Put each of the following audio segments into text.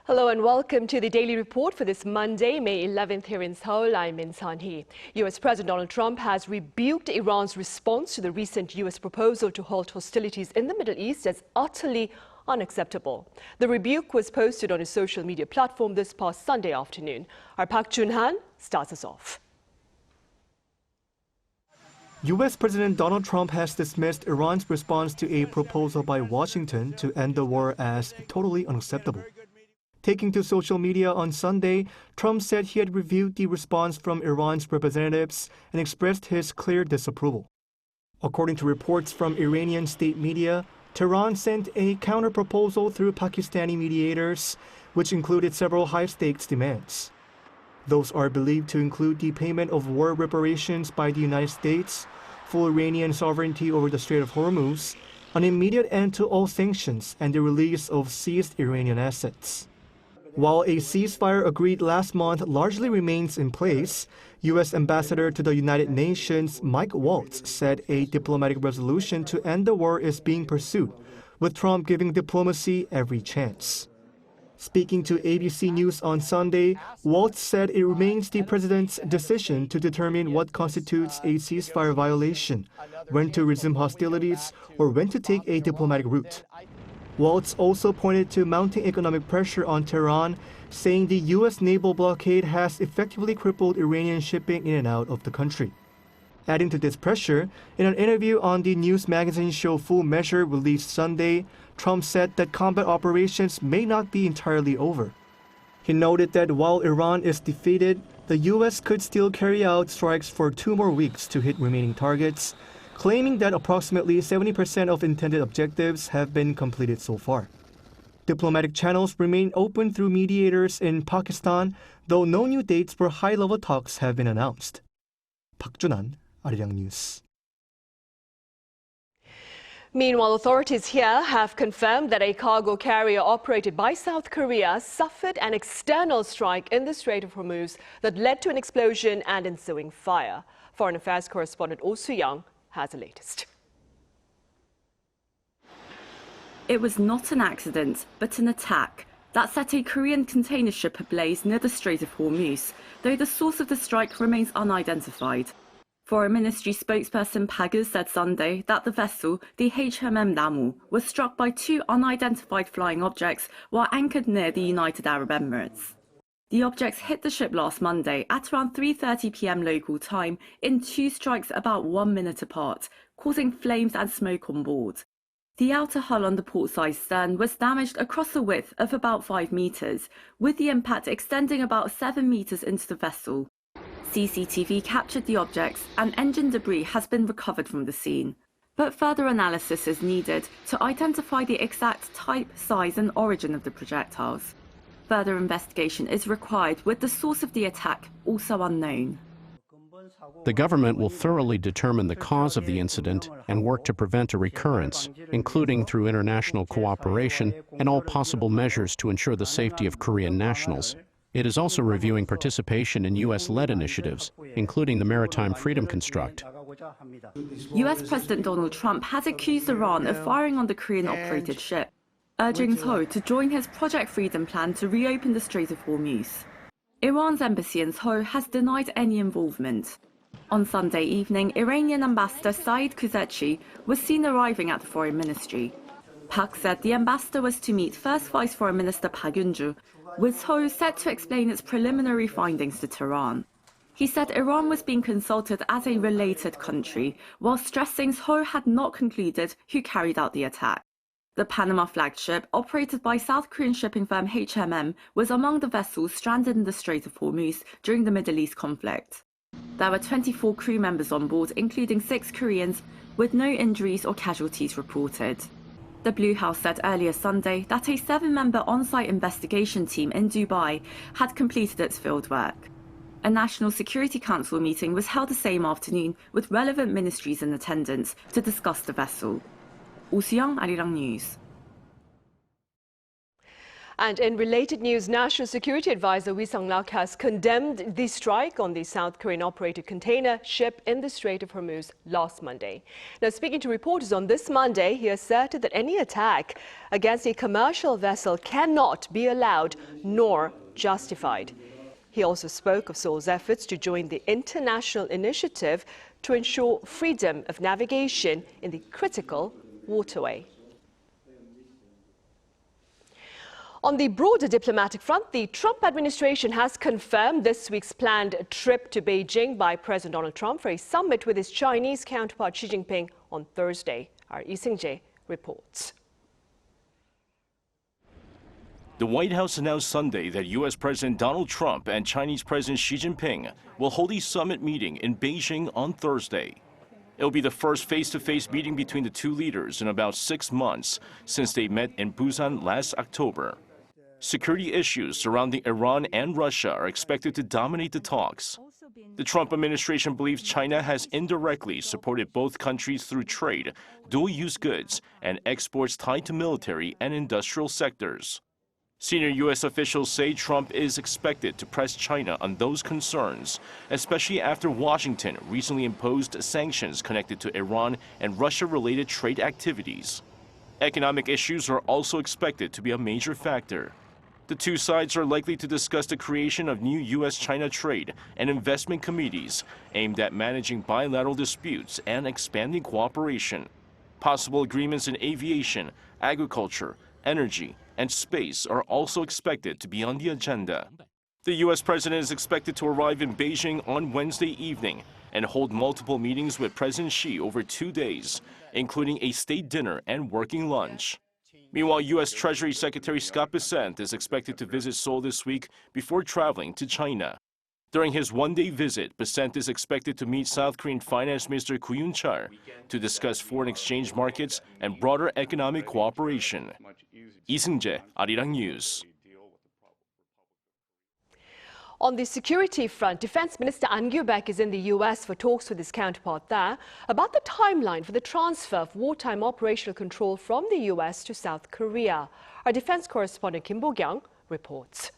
Hello and welcome to the Daily Report for this Monday, May 11th here in Seoul. I'm Min San-hee. U.S. President Donald Trump has rebuked Iran's response to the recent U.S. proposal to halt hostilities in the Middle East as utterly unacceptable. The rebuke was posted on his social media platform this past Sunday afternoon. Our Park Jun-han starts us off. U.S. President Donald Trump has dismissed Iran's response to a proposal by Washington to end the war as totally unacceptable. Taking to social media on Sunday, Trump said he had reviewed the response from Iran's representatives and expressed his clear disapproval. According to reports from Iranian state media, Tehran sent a counter-proposal through Pakistani mediators, which included several high-stakes demands. Those are believed to include the payment of war reparations by the United States, full Iranian sovereignty over the Strait of Hormuz, an immediate end to all sanctions, and the release of seized Iranian assets. While a ceasefire agreed last month largely remains in place, U.S. Ambassador to the United Nations Mike Waltz said a diplomatic resolution to end the war is being pursued, with Trump giving diplomacy every chance. Speaking to ABC News on Sunday, Waltz said it remains the president's decision to determine what constitutes a ceasefire violation, when to resume hostilities, or when to take a diplomatic route. Waltz also pointed to mounting economic pressure on Tehran, saying the U.S. naval blockade has effectively crippled Iranian shipping in and out of the country. Adding to this pressure, in an interview on the news magazine show Full Measure released Sunday, Trump said that combat operations may not be entirely over. He noted that while Iran is defeated, the U.S. could still carry out strikes for 2 more weeks to hit remaining targets, claiming that approximately 70% of intended objectives have been completed so far. Diplomatic channels remain open through mediators in Pakistan, though no new dates for high-level talks have been announced. Park Jun-han, Arirang News. Meanwhile, authorities here have confirmed that a cargo carrier operated by South Korea suffered an external strike in the Strait of Hormuz that led to an explosion and ensuing fire. Foreign Affairs correspondent Oh Soo-young has the latest. It was not an accident, but an attack that set a Korean container ship ablaze near the Strait of Hormuz, though the source of the strike remains unidentified. Foreign Ministry spokesperson Pagus said Sunday that the vessel, the HMM Namu, was struck by 2 unidentified flying objects while anchored near the United Arab Emirates. The objects hit the ship last Monday at around 3:30 p.m. local time in 2 strikes about 1 minute apart, causing flames and smoke on board. The outer hull on the port-side stern was damaged across the width of about 5 meters, with the impact extending about 7 meters into the vessel. CCTV captured the objects and engine debris has been recovered from the scene. But further analysis is needed to identify the exact type, size and origin of the projectiles. Further investigation is required, with the source of the attack also unknown. The government will thoroughly determine the cause of the incident and work to prevent a recurrence, including through international cooperation and all possible measures to ensure the safety of Korean nationals. It is also reviewing participation in U.S.-led initiatives, including the Maritime Freedom Construct. U.S. President Donald Trump has accused Iran of firing on the Korean-operated ship, urging Seoul to join his Project Freedom plan to reopen the Strait of Hormuz. Iran's embassy in Seoul has denied any involvement. On Sunday evening, Iranian ambassador Saeed Kuzechi was seen arriving at the foreign ministry. Park said the ambassador was to meet First Vice Foreign Minister Park Eun-ju, with Seoul set to explain its preliminary findings to Tehran. He said Iran was being consulted as a related country, while stressing Seoul had not concluded who carried out the attack. The Panama flagship, operated by South Korean shipping firm HMM, was among the vessels stranded in the Strait of Hormuz during the Middle East conflict. There were 24 crew members on board, including 6 Koreans, with no injuries or casualties reported. The Blue House said earlier Sunday that a 7-member on-site investigation team in Dubai had completed its fieldwork. A National Security Council meeting was held the same afternoon with relevant ministries in attendance to discuss the vessel. Oh Soo-young, Arirang News. And in related news, National Security Advisor Wee Sang-lak has condemned the strike on the South Korean-operated container ship in the Strait of Hormuz last Monday. Now, speaking to reporters on this Monday, he asserted that any attack against a commercial vessel cannot be allowed nor justified. He also spoke of Seoul's efforts to join the international initiative to ensure freedom of navigation in the critical waterway. On the broader diplomatic front, the Trump administration has confirmed this week's planned trip to Beijing by President Donald Trump for a summit with his Chinese counterpart Xi Jinping on Thursday. Our Lee Seung-jae reports. The White House announced Sunday that U.S. President Donald Trump and Chinese President Xi Jinping will hold a summit meeting in Beijing on Thursday. It will be the first face-to-face meeting between the two leaders in about 6 months since they met in Busan last October. Security issues surrounding Iran and Russia are expected to dominate the talks. The Trump administration believes China has indirectly supported both countries through trade, dual-use goods, and exports tied to military and industrial sectors. Senior U.S. officials say Trump is expected to press China on those concerns, especially after Washington recently imposed sanctions connected to Iran and Russia-related trade activities. Economic issues are also expected to be a major factor. The two sides are likely to discuss the creation of new U.S.-China trade and investment committees aimed at managing bilateral disputes and expanding cooperation. Possible agreements in aviation, agriculture, energy, and space are also expected to be on the agenda. The U.S. president is expected to arrive in Beijing on Wednesday evening and hold multiple meetings with President Xi over 2 days, including a state dinner and working lunch. Meanwhile, U.S. Treasury Secretary Scott Bessent is expected to visit Seoul this week before traveling to China. During his one-day visit, Bessent is expected to meet South Korean Finance Minister Koo Yoon-chul to discuss foreign exchange markets and broader economic cooperation. Lee Seung-jae, Arirang News. On the security front, Defense Minister An Gyu-baek is in the U.S. for talks with his counterpart there about the timeline for the transfer of wartime operational control from the U.S. to South Korea. Our defense correspondent Kim Bo-kyung reports.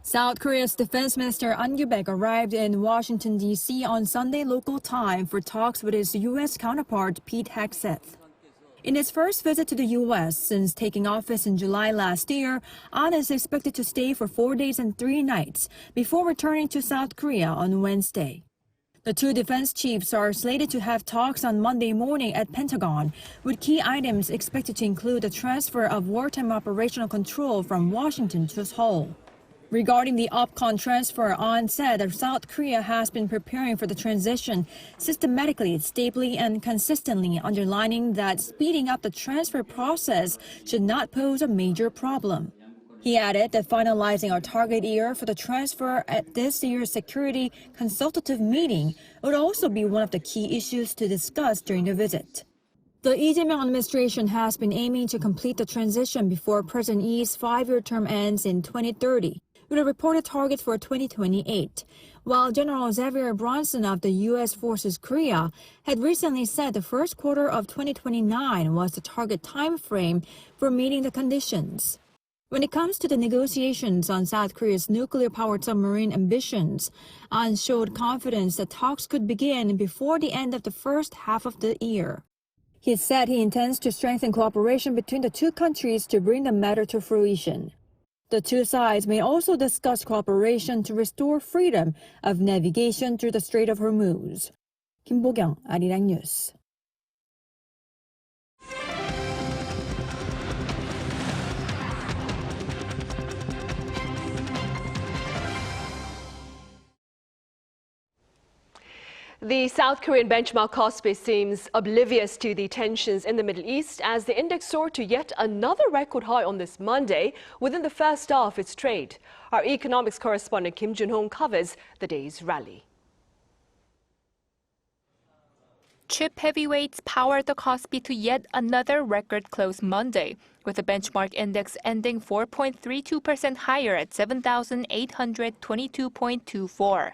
South Korea's Defense Minister An Gyu-baek arrived in Washington, D.C. on Sunday local time for talks with his U.S. counterpart Pete Hegseth. In his first visit to the U.S. since taking office in July last year, An is expected to stay for 4 days and 3 nights before returning to South Korea on Wednesday. The two defense chiefs are slated to have talks on Monday morning at Pentagon, with key items expected to include the transfer of wartime operational control from Washington to Seoul. Regarding the OPCON transfer, An said that South Korea has been preparing for the transition systematically, stably, and consistently, underlining that speeding up the transfer process should not pose a major problem. He added that finalizing our target year for the transfer at this year's Security Consultative Meeting would also be one of the key issues to discuss during the visit. The Lee Jae-myung administration has been aiming to complete the transition before President Lee's 5-year term ends in 2030. With a reported target for 2028, while General Xavier Bronson of the U.S. Forces Korea had recently said the first quarter of 2029 was the target time frame for meeting the conditions. When it comes to the negotiations on South Korea's nuclear-powered submarine ambitions, An showed confidence that talks could begin before the end of the first half of the year. He said he intends to strengthen cooperation between the two countries to bring the matter to fruition. The two sides may also discuss cooperation to restore freedom of navigation through the Strait of Hormuz. Kim Bo-kyung, Arirang News. The South Korean benchmark KOSPI seems oblivious to the tensions in the Middle East as the index soared to yet another record high on this Monday within the first hour of its trade. Our economics correspondent Kim Jun-hong covers the day's rally. Chip heavyweights powered the KOSPI to yet another record close Monday, with the benchmark index ending 4.32% higher at 7,822.24.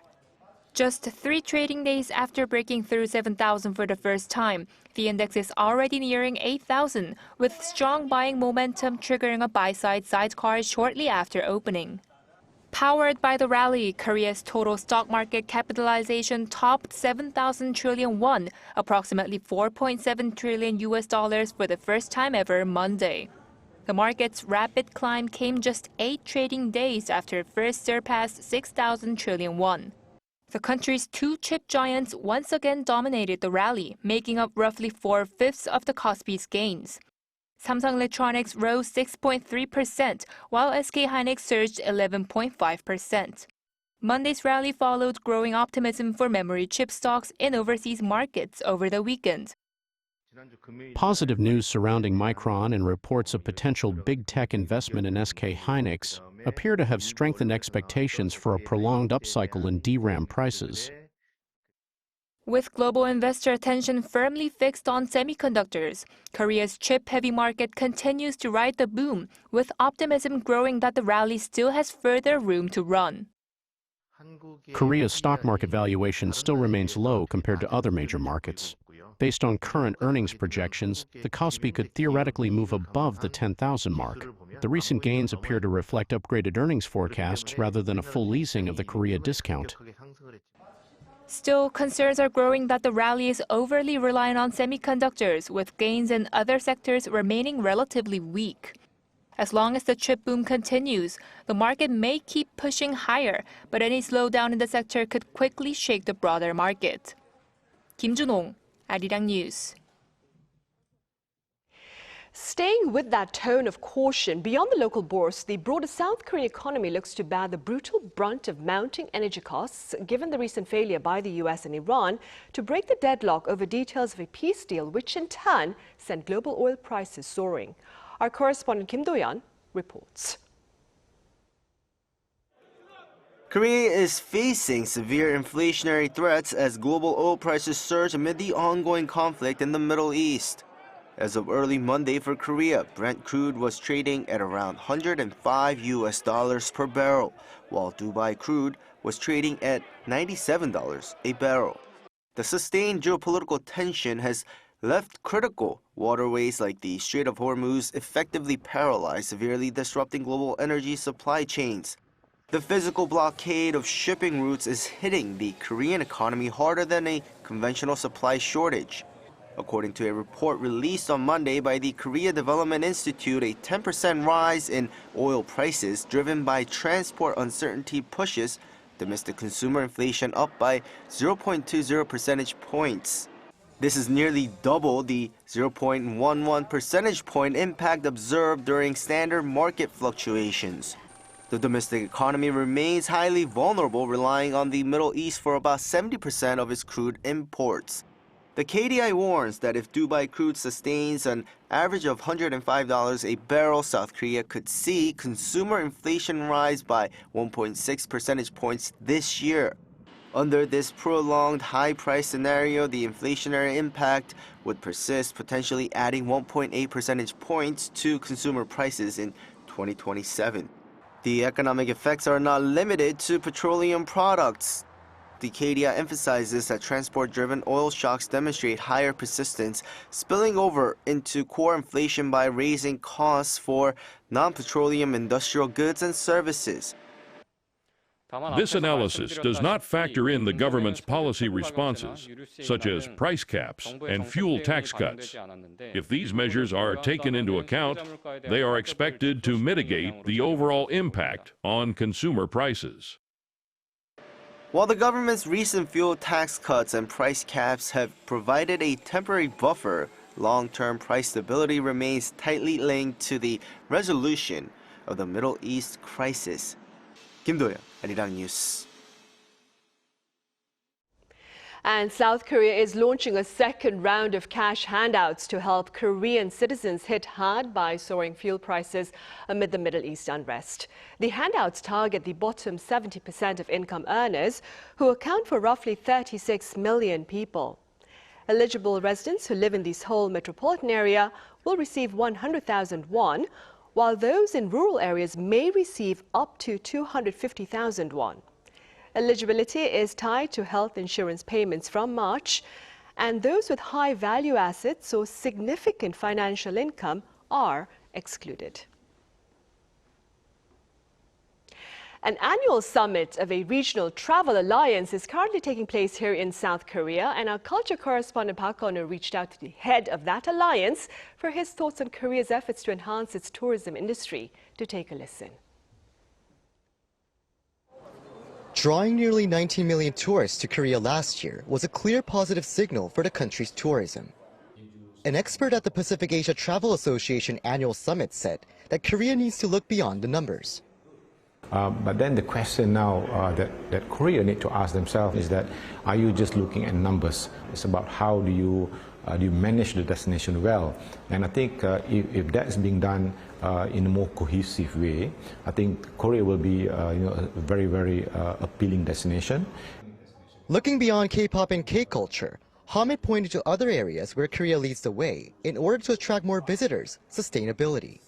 Just 3 trading days after breaking through 7,000 for the first time, the index is already nearing 8,000, with strong buying momentum triggering a buy-side sidecar shortly after opening. Powered by the rally, Korea's total stock market capitalization topped 7,000 trillion won, approximately $4.7 trillion for the first time ever Monday. The market's rapid climb came just 8 trading days after it first surpassed 6,000 trillion won. The country's 2 chip giants once again dominated the rally, making up roughly 4/5 of the KOSPI's gains. Samsung Electronics rose 6.3%, while SK hynix surged 11.5%. Monday's rally followed growing optimism for memory chip stocks in overseas markets over the weekend. Positive news surrounding Micron and reports of potential big tech investment in SK hynix appear to have strengthened expectations for a prolonged upcycle in DRAM prices. With global investor attention firmly fixed on semiconductors, Korea's chip-heavy market continues to ride the boom, with optimism growing that the rally still has further room to run. Korea's stock market valuation still remains low compared to other major markets. Based on current earnings projections, the KOSPI could theoretically move above the 10,000 mark. The recent gains appear to reflect upgraded earnings forecasts rather than a full easing of the Korea discount. Still, concerns are growing that the rally is overly reliant on semiconductors, with gains in other sectors remaining relatively weak. As long as the chip boom continues, the market may keep pushing higher, but any slowdown in the sector could quickly shake the broader market. Kim Jun-ong, Arirang News. Staying with that tone of caution, beyond the local bourse, the broader South Korean economy looks to bear the brutal brunt of mounting energy costs, given the recent failure by the US and Iran to break the deadlock over details of a peace deal, which in turn sent global oil prices soaring. Our correspondent Kim Do-yeon reports. Korea is facing severe inflationary threats as global oil prices surge amid the ongoing conflict in the Middle East. As of early Monday for Korea, Brent crude was trading at around $105 per barrel, while Dubai crude was trading at $97 a barrel. The sustained geopolitical tension has left critical waterways like the Strait of Hormuz effectively paralyzed, severely disrupting global energy supply chains. The physical blockade of shipping routes is hitting the Korean economy harder than a conventional supply shortage. According to a report released on Monday by the Korea Development Institute, a 10% rise in oil prices driven by transport uncertainty pushes domestic consumer inflation up by 0.20 percentage points. This is nearly double the 0.11 percentage point impact observed during standard market fluctuations. The domestic economy remains highly vulnerable, relying on the Middle East for about 70% of its crude imports. The KDI warns that if Dubai crude sustains an average of $105 a barrel, South Korea could see consumer inflation rise by 1.6 percentage points this year. Under this prolonged high price scenario, the inflationary impact would persist, potentially adding 1.8 percentage points to consumer prices in 2027. The economic effects are not limited to petroleum products. The KDI emphasizes that transport-driven oil shocks demonstrate higher persistence, spilling over into core inflation by raising costs for non-petroleum industrial goods and services. This analysis does not factor in the government's policy responses, such as price caps and fuel tax cuts. If these measures are taken into account, they are expected to mitigate the overall impact on consumer prices. While the government's recent fuel tax cuts and price caps have provided a temporary buffer, long-term price stability remains tightly linked to the resolution of the Middle East crisis. Kim Do-yeon, Arirang News. And South Korea is launching a second round of cash handouts to help Korean citizens hit hard by soaring fuel prices amid the Middle East unrest. The handouts target the bottom 70% of income earners, who account for roughly 36 million people. Eligible residents who live in the Seoul metropolitan area will receive 100,000 won, while those in rural areas may receive up to 250,000 won. Eligibility is tied to health insurance payments from March, and those with high value assets or significant financial income are excluded. An annual summit of a regional travel alliance is currently taking place here in South Korea, and our culture correspondent Park Eun-woo reached out to the head of that alliance for his thoughts on Korea's efforts to enhance its tourism industry. To take a listen. Drawing nearly 19 million tourists to Korea last year was a clear positive signal for the country's tourism. An expert at the Pacific Asia Travel Association annual summit said that Korea needs to look beyond the numbers. But then the question now that Korea need to ask themselves is that, are you just looking at numbers? It's about how do you manage the destination well? And I think if that's being done in a more cohesive way, I think Korea will be a very, very appealing destination. Looking beyond K-pop and K-culture, Hamid pointed to other areas where Korea leads the way in order to attract more visitors: sustainability.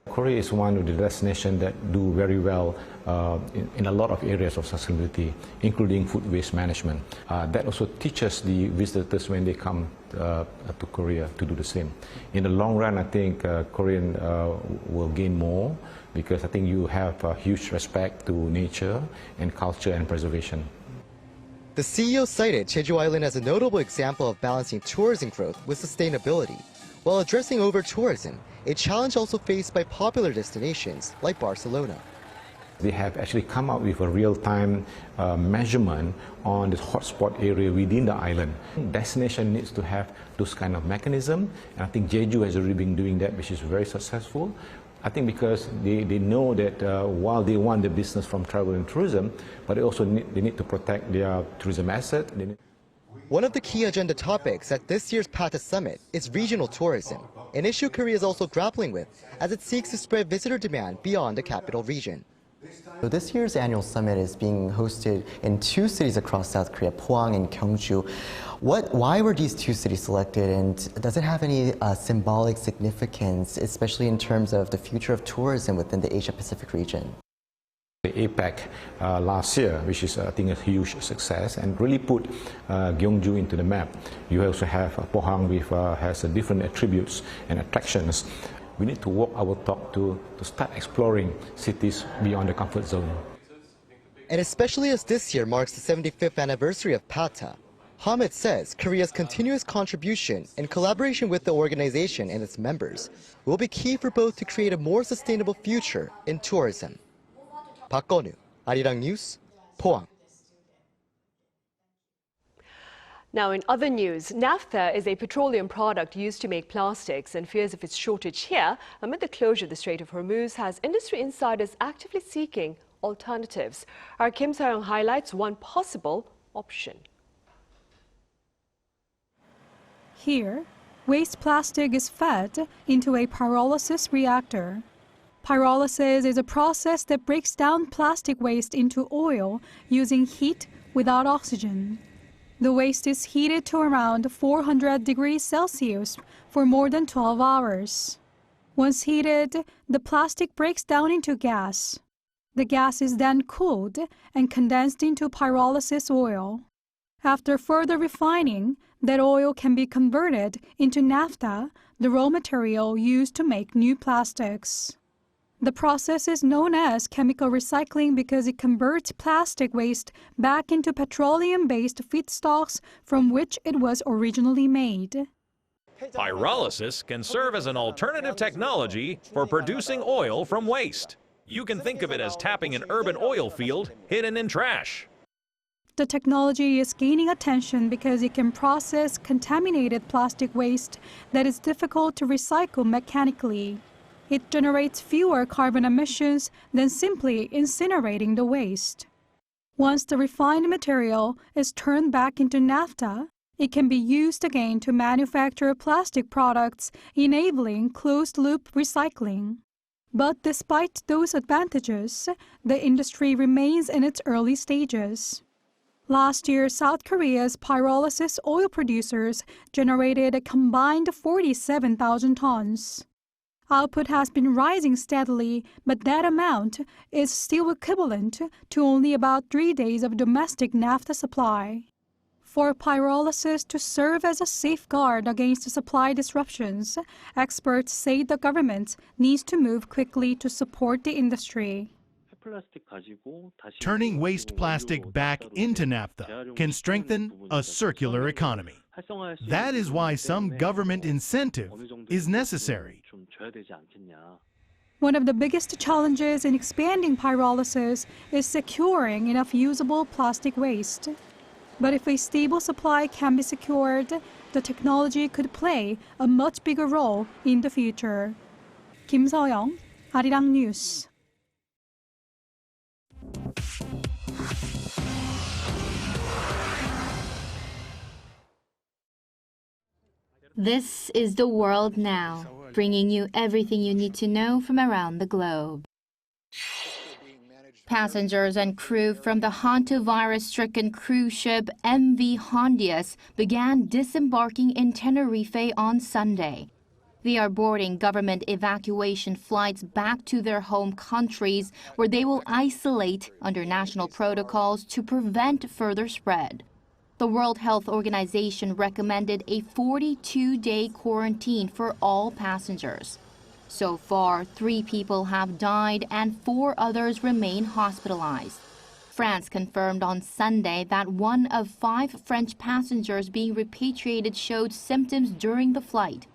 Korea is one of the destinations that do very well in a lot of areas of sustainability, including food waste management. That also teaches the visitors when they come to Korea to do the same. In the long run, I think Korean will gain more because I think you have a huge respect to nature and culture and preservation. The CEO cited Jeju Island as a notable example of balancing tourism growth with sustainability, while addressing over-tourism, a challenge also faced by popular destinations like Barcelona. They have actually come up with a real-time measurement on the hotspot area within the island. Destination needs to have those kind of mechanism, and I think Jeju has already been doing that, which is very successful. I think because they know that while they want the business from travel and tourism, but they need to protect their tourism asset. One of the key agenda topics at this year's PATA summit is regional tourism, an issue Korea is also grappling with as it seeks to spread visitor demand beyond the capital region. So this year's annual summit is being hosted in two cities across South Korea, Pohang and Gyeongju. Why were these two cities selected, and does it have any symbolic significance, especially in terms of the future of tourism within the Asia-Pacific region? The APEC last year, which is I think a huge success, and really put Gyeongju into the map. You also have Pohang, which has different attributes and attractions. We need to walk our talk to start exploring cities beyond the comfort zone. And especially as this year marks the 75th anniversary of PATA, Hamid says Korea's continuous contribution and collaboration with the organization and its members will be key for both to create a more sustainable future in tourism. Park Eun-woo, Arirang News, Pohang. Now, in other news, naphtha is a petroleum product used to make plastics, and fears of its shortage here amid the closure of the Strait of Hormuz has industry insiders actively seeking alternatives. Our Kim Seong highlights one possible option. Here, waste plastic is fed into a pyrolysis reactor. Pyrolysis is a process that breaks down plastic waste into oil using heat without oxygen. The waste is heated to around 400 degrees Celsius for more than 12 hours. Once heated, the plastic breaks down into gas. The gas is then cooled and condensed into pyrolysis oil. After further refining, that oil can be converted into naphtha, the raw material used to make new plastics. The process is known as chemical recycling because it converts plastic waste back into petroleum-based feedstocks from which it was originally made. Pyrolysis can serve as an alternative technology for producing oil from waste. You can think of it as tapping an urban oil field hidden in trash. The technology is gaining attention because it can process contaminated plastic waste that is difficult to recycle mechanically. It generates fewer carbon emissions than simply incinerating the waste. Once the refined material is turned back into naphtha, it can be used again to manufacture plastic products, enabling closed-loop recycling. But despite those advantages, the industry remains in its early stages. Last year, South Korea's pyrolysis oil producers generated a combined 47,000 tons. Output has been rising steadily, but that amount is still equivalent to only about 3 days of domestic naphtha supply. For pyrolysis to serve as a safeguard against supply disruptions, experts say the government needs to move quickly to support the industry. Turning waste plastic back into naphtha can strengthen a circular economy. That is why some government incentive is necessary. One of the biggest challenges in expanding pyrolysis is securing enough usable plastic waste. But if a stable supply can be secured, the technology could play a much bigger role in the future. Kim Seoyoung, Arirang News. This is The World Now, bringing you everything you need to know from around the globe. Passengers and crew from the hantavirus-stricken cruise ship MV Hondius began disembarking in Tenerife on Sunday. They are boarding government evacuation flights back to their home countries, where they will isolate under national protocols to prevent further spread. The World Health Organization recommended a 42-day quarantine for all passengers. So far, 3 people have died and 4 others remain hospitalized. France confirmed on Sunday that 1 of 5 French passengers being repatriated showed symptoms during the flight.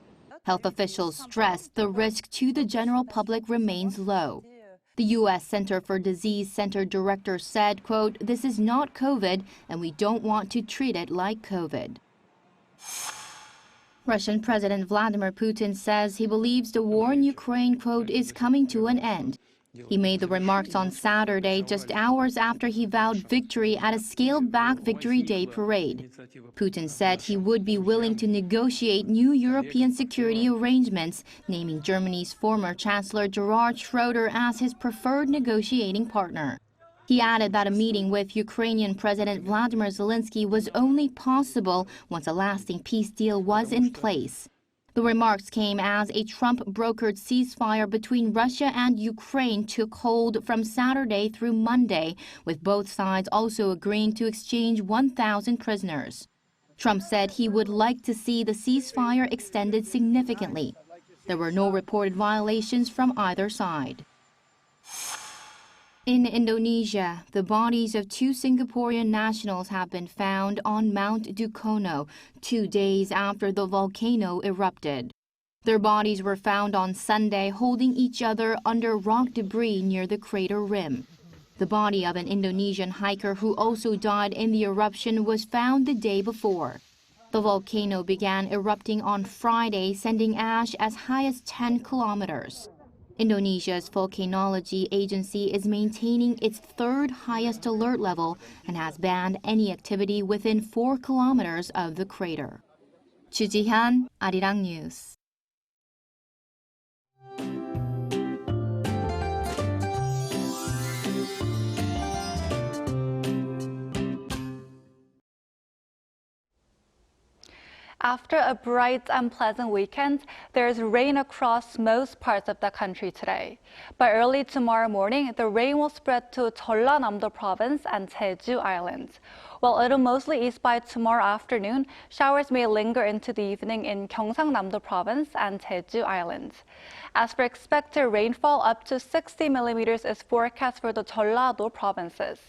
Health officials stressed the risk to the general public remains low. The U.S. Center for Disease Center director said, quote, "This is not COVID, and we don't want to treat it like COVID." Russian President Vladimir Putin says he believes the war in Ukraine, quote, "is coming to an end." He made the remarks on Saturday, just hours after he vowed victory at a scaled-back Victory Day parade. Putin said he would be willing to negotiate new European security arrangements, naming Germany's former Chancellor Gerhard Schroeder as his preferred negotiating partner. He added that a meeting with Ukrainian President Vladimir Zelensky was only possible once a lasting peace deal was in place. The remarks came as a Trump-brokered ceasefire between Russia and Ukraine took hold from Saturday through Monday, with both sides also agreeing to exchange 1,000 prisoners. Trump said he would like to see the ceasefire extended significantly. There were no reported violations from either side. In Indonesia, the bodies of 2 Singaporean nationals have been found on Mount Dukono 2 days after the volcano erupted. Their bodies were found on Sunday holding each other under rock debris near the crater rim. The body of an Indonesian hiker who also died in the eruption was found the day before. The volcano began erupting on Friday, sending ash as high as 10 kilometers. Indonesia's volcanology agency is maintaining its 3rd highest alert level and has banned any activity within 4 kilometers of the crater. Chu Ji-hyun, Arirang News. After a bright and pleasant weekend, there's rain across most parts of the country today. By early tomorrow morning, the rain will spread to Jeollanam-do province and Jeju Island. While it'll mostly ease by tomorrow afternoon, showers may linger into the evening in Gyeongsangnam-do province and Jeju Island. As for expected rainfall, up to 60 millimeters is forecast for the Jeollado provinces.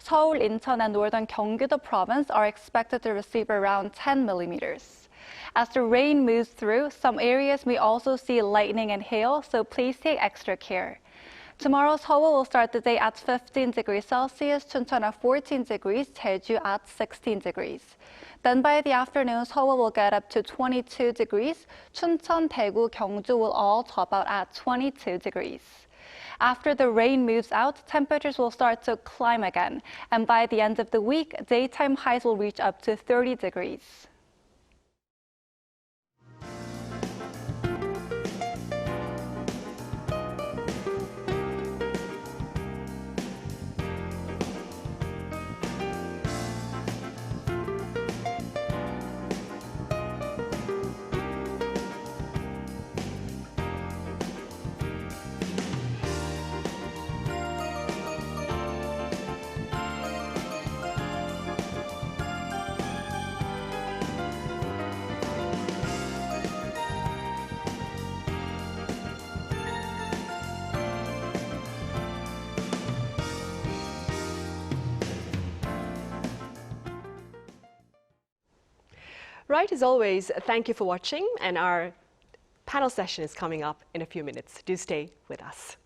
Seoul, Incheon, and northern Gyeonggi-do province are expected to receive around 10 millimeters. As the rain moves through, some areas may also see lightning and hail, so please take extra care. Tomorrow, Seoul will start the day at 15 degrees Celsius, Chuncheon at 14 degrees, Jeju at 16 degrees. Then by the afternoon, Seoul will get up to 22 degrees. Chuncheon, Daegu, Gyeongju will all top out at 22 degrees. After the rain moves out, temperatures will start to climb again. And by the end of the week, daytime highs will reach up to 30 degrees. Right, as always, thank you for watching, and our panel session is coming up in a few minutes. Do stay with us.